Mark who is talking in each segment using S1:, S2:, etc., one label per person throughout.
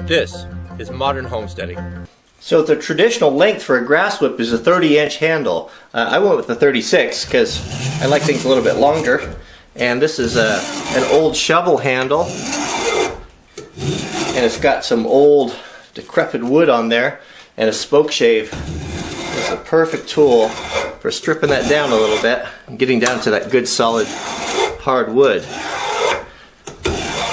S1: This is modern homesteading.
S2: So the traditional length for a grass whip is a 30-inch handle. I went with the 36 because I like things a little bit longer. And this is an old shovel handle. And it's got some old decrepit wood on there. And a spoke shave is a perfect tool for stripping that down a little bit and getting down to that good solid hard wood.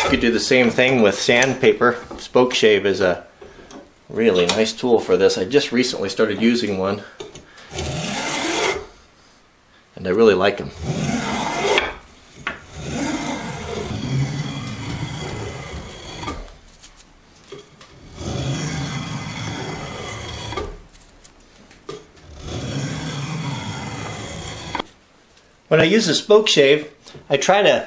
S2: You could do the same thing with sandpaper. Spoke shave is a really nice tool for this. I just recently started using one and I really like them. When I use a spoke shave, I try to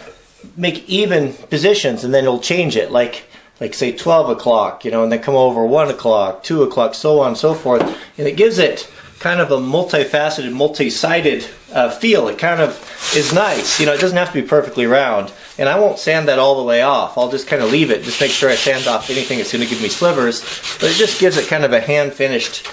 S2: make even positions and then it'll change it, like say 12 o'clock, and then come over 1 o'clock, 2 o'clock, so on and so forth. And it gives it kind of a multifaceted, multi-sided feel. It kind of is nice. It doesn't have to be perfectly round. And I won't sand that all the way off. I'll just kind of leave it, just make sure I sand off anything that's going to give me slivers. But it just gives it kind of a hand-finished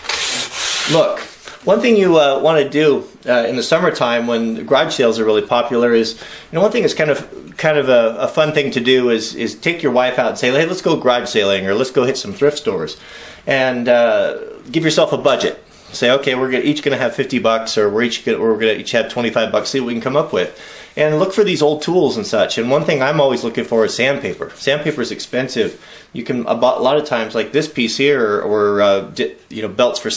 S2: look. One thing you want to do in the summertime when garage sales are really popular is, one thing that's kind of a fun thing to do is take your wife out and say, hey, let's go garage sailing or let's go hit some thrift stores, and give yourself a budget. Say, okay, we're each going to have $50, or we're going to each have $25. See what we can come up with. And look for these old tools and such. And one thing I'm always looking for is sandpaper. Sandpaper is expensive. You can a lot of times, like this piece here, or belts for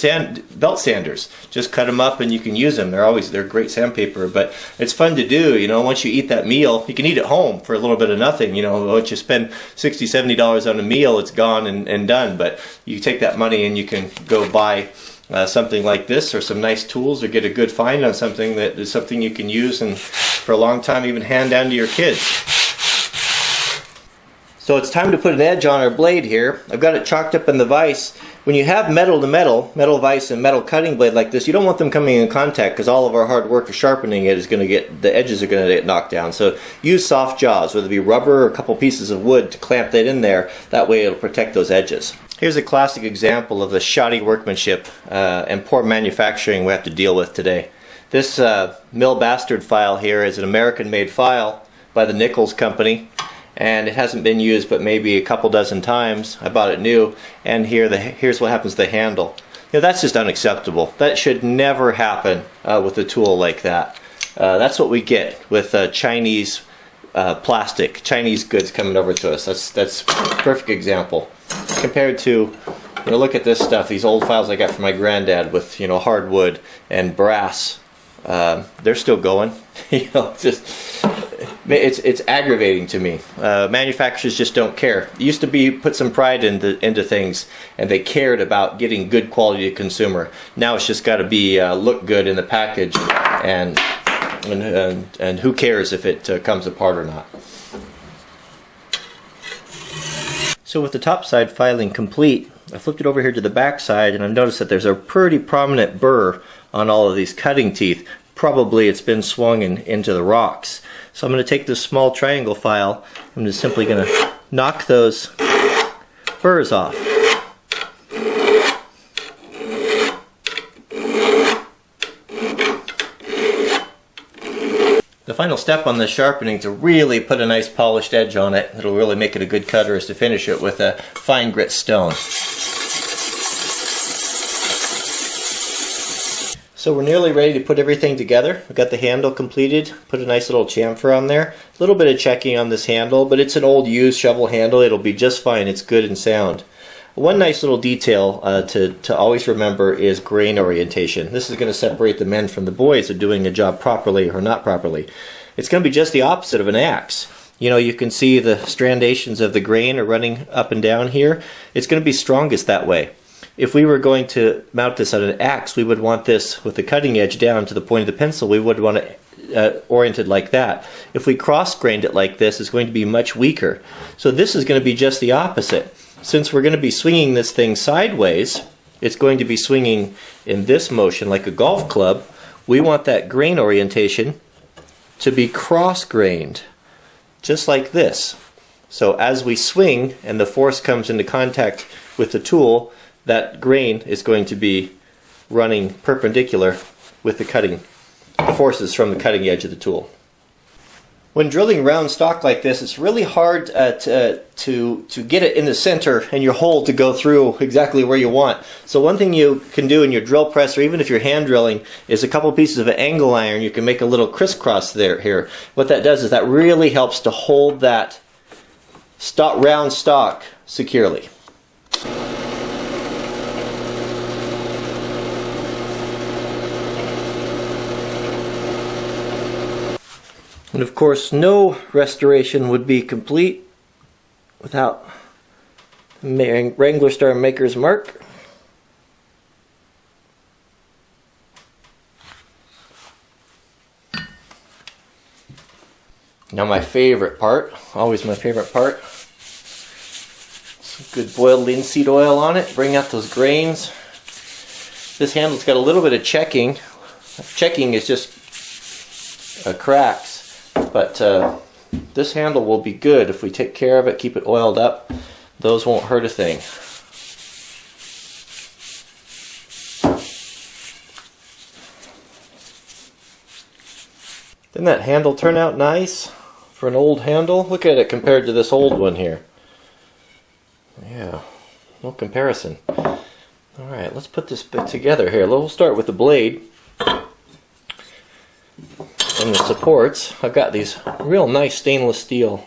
S2: belt sanders. Just cut them up and you can use them. They're great sandpaper. But it's fun to do. Once you eat that meal, you can eat it home for a little bit of nothing. Once you spend $60, $70 on a meal, it's gone and done. But you take that money and you can go buy something like this, or some nice tools, or get a good find on something that is something you can use and for a long time even hand down to your kids. So it's time to put an edge on our blade here. I've got it chalked up in the vise. When you have metal to metal vise and metal cutting blade like this, you don't want them coming in contact, because all of our hard work of sharpening it is going to get, the edges are going to get knocked down. So use soft jaws, whether it be rubber or a couple pieces of wood to clamp that in there. That way it'll protect those edges. Here's a classic example of the shoddy workmanship and poor manufacturing we have to deal with today. This Mill Bastard file here is an American-made file by the Nichols Company, and it hasn't been used but maybe a couple dozen times. I bought it new, and here's what happens to the handle. That's just unacceptable. That should never happen with a tool like that. That's what we get with Chinese plastic, Chinese goods coming over to us. That's a perfect example. Compared to, look at this stuff, these old files I got from my granddad with, hardwood and brass. They're still going. It's aggravating to me. Manufacturers just don't care. It used to be put some pride into things, and they cared about getting good quality to consumer. Now it's just got to be look good in the package, and who cares if it comes apart or not. So with the top side filing complete, I flipped it over here to the back side, and I've noticed that there's a pretty prominent burr on all of these cutting teeth. Probably it's been swung into the rocks. So I'm going to take this small triangle file. I'm just simply going to knock those burrs off. The final step on this sharpening to really put a nice polished edge on it, it'll really make it a good cutter, is to finish it with a fine grit stone. So we're nearly ready to put everything together. We've got the handle completed, put a nice little chamfer on there. A little bit of checking on this handle, but it's an old used shovel handle. It'll be just fine. It's good and sound. One nice little detail to always remember is grain orientation. This is going to separate the men from the boys of doing a job properly or not properly. It's going to be just the opposite of an axe. You can see the strandations of the grain are running up and down here. It's going to be strongest that way. If we were going to mount this on an axe, we would want this with the cutting edge down to the point of the pencil. We would want it oriented like that. If we cross-grained it like this, it's going to be much weaker. So this is going to be just the opposite. Since we're going to be swinging this thing sideways, it's going to be swinging in this motion like a golf club. We want that grain orientation to be cross-grained, just like this. So as we swing and the force comes into contact with the tool, that grain is going to be running perpendicular with the forces from the cutting edge of the tool. When drilling round stock like this, it's really hard to get it in the center and your hole to go through exactly where you want. So one thing you can do in your drill press, or even if you're hand drilling, is a couple pieces of angle iron. You can make a little crisscross here. What that does is that really helps to hold that round stock securely. And of course, no restoration would be complete without Wranglerstar Maker's Mark. Now my favorite part, always my favorite part, some good boiled linseed oil on it, bring out those grains. This handle's got a little bit of checking. Checking is just cracks. But this handle will be good if we take care of it, keep it oiled up. Those won't hurt a thing. Didn't that handle turn out nice for an old handle? Look at it compared to this old one here. Yeah, no comparison. Alright, let's put this bit together here. We'll start with the blade. And the supports. I've got these real nice stainless steel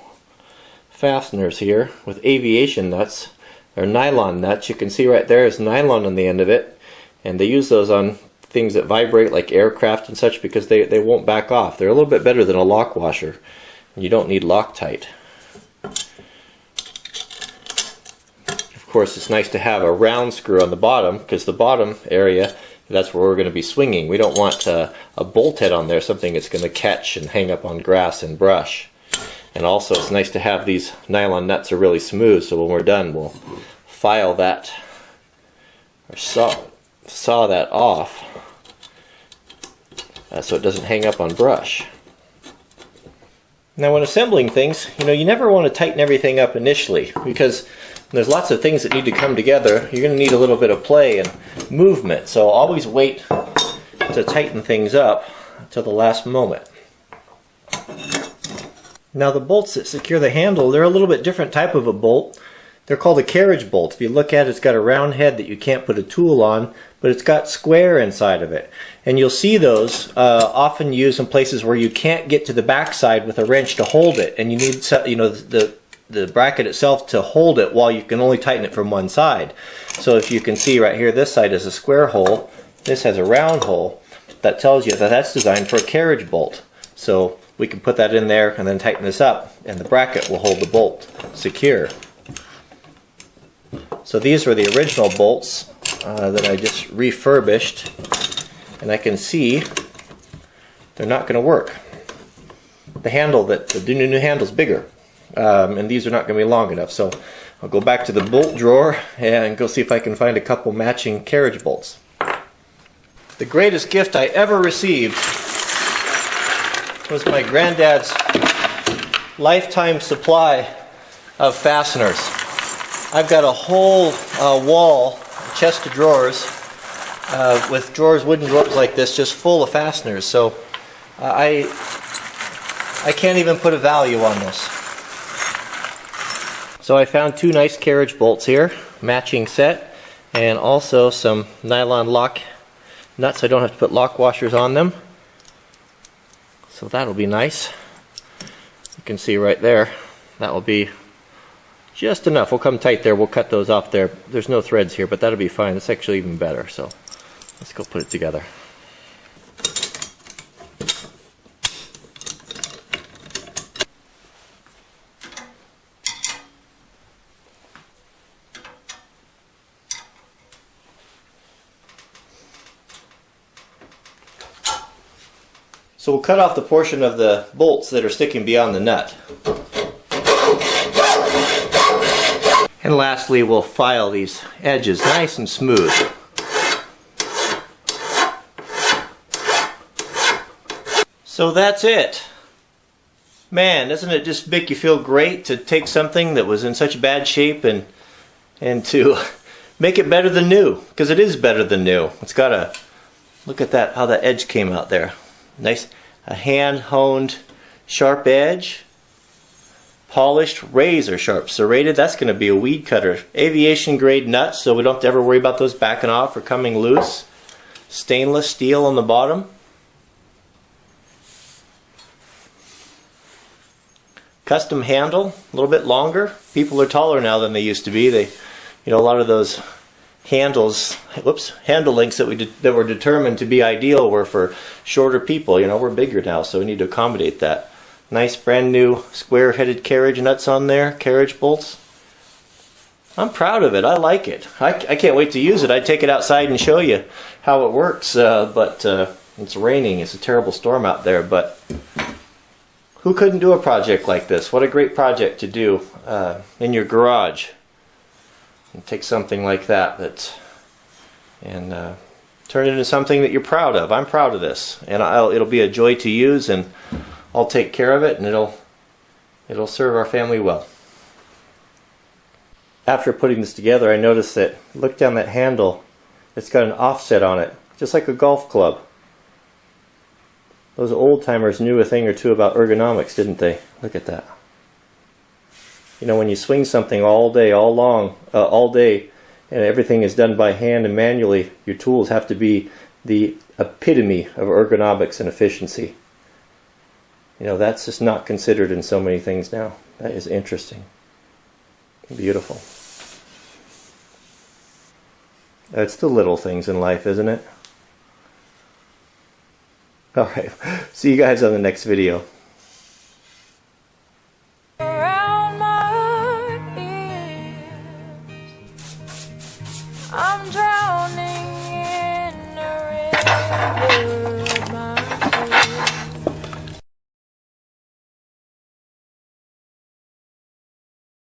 S2: fasteners here with aviation nuts, or nylon nuts. You can see right there is nylon on the end of it, and they use those on things that vibrate like aircraft and such because they won't back off. They're a little bit better than a lock washer. You don't need Loctite. Of course, it's nice to have a round screw on the bottom, because the bottom area, that's where we're going to be swinging. We don't want a bolt head on there, something that's going to catch and hang up on grass and brush. And also it's nice to have these nylon nuts are really smooth, so when we're done we'll file that, or saw that off so it doesn't hang up on brush. Now when assembling things, you never want to tighten everything up initially, because there's lots of things that need to come together. You're going to need a little bit of play and movement, so always wait to tighten things up until the last moment. Now the bolts that secure the handle, they're a little bit different type of a bolt. They're called a carriage bolt. If you look at it, it's got a round head that you can't put a tool on, but it's got square inside of it. And you'll see those often used in places where you can't get to the backside with a wrench to hold it, and you need the bracket itself to hold it while you can only tighten it from one side. So if you can see right here, this side is a square hole, this has a round hole. That tells you that that's designed for a carriage bolt. So we can put that in there and then tighten this up, and the bracket will hold the bolt secure. So these were the original bolts that I just refurbished, and I can see they're not going to work. The new handle's bigger. And these are not going to be long enough, so I'll go back to the bolt drawer and go see if I can find a couple matching carriage bolts. The greatest gift I ever received was my granddad's lifetime supply of fasteners. I've got a whole wall, chest of drawers, with wooden drawers like this, just full of fasteners, so I can't even put a value on this. So I found two nice carriage bolts here, matching set, and also some nylon lock nuts. I don't have to put lock washers on them. So that'll be nice. You can see right there, that will be just enough. We'll come tight there, we'll cut those off there. There's no threads here, but that'll be fine. It's actually even better, so let's go put it together. So we'll cut off the portion of the bolts that are sticking beyond the nut. And lastly, we'll file these edges nice and smooth. So that's it. Man, doesn't it just make you feel great to take something that was in such bad shape and to make it better than new? Because it is better than new. It's got a, look at that, how that edge came out there. Nice, a hand-honed sharp edge. Polished, razor sharp, serrated. That's going to be a weed cutter. Aviation grade nuts, so we don't have to ever worry about those backing off or coming loose. Stainless steel on the bottom. Custom handle, a little bit longer. People are taller now than they used to be. They, you know, a lot of those handles, handle lengths that were determined to be ideal were for shorter people. You know, we're bigger now, so we need to accommodate that. Nice brand new square-headed carriage nuts on there, carriage bolts. I'm proud of it. I like it. I can't wait to use it. I'd take it outside and show you how it works, but it's raining. It's a terrible storm out there, but who couldn't do a project like this? What a great project to do in your garage. And take something like that and turn it into something that you're proud of. I'm proud of this, and it'll be a joy to use, and I'll take care of it, and it'll serve our family well. After putting this together, I noticed that, look down that handle, it's got an offset on it, just like a golf club. Those old timers knew a thing or two about ergonomics, didn't they? Look at that. You know, when you swing something all day, all day, and everything is done by hand and manually, your tools have to be the epitome of ergonomics and efficiency. You know, that's just not considered in so many things now. That is interesting. Beautiful. It's the little things in life, isn't it? Alright, see you guys on the next video.
S3: Around my ears, I'm drowning in a river.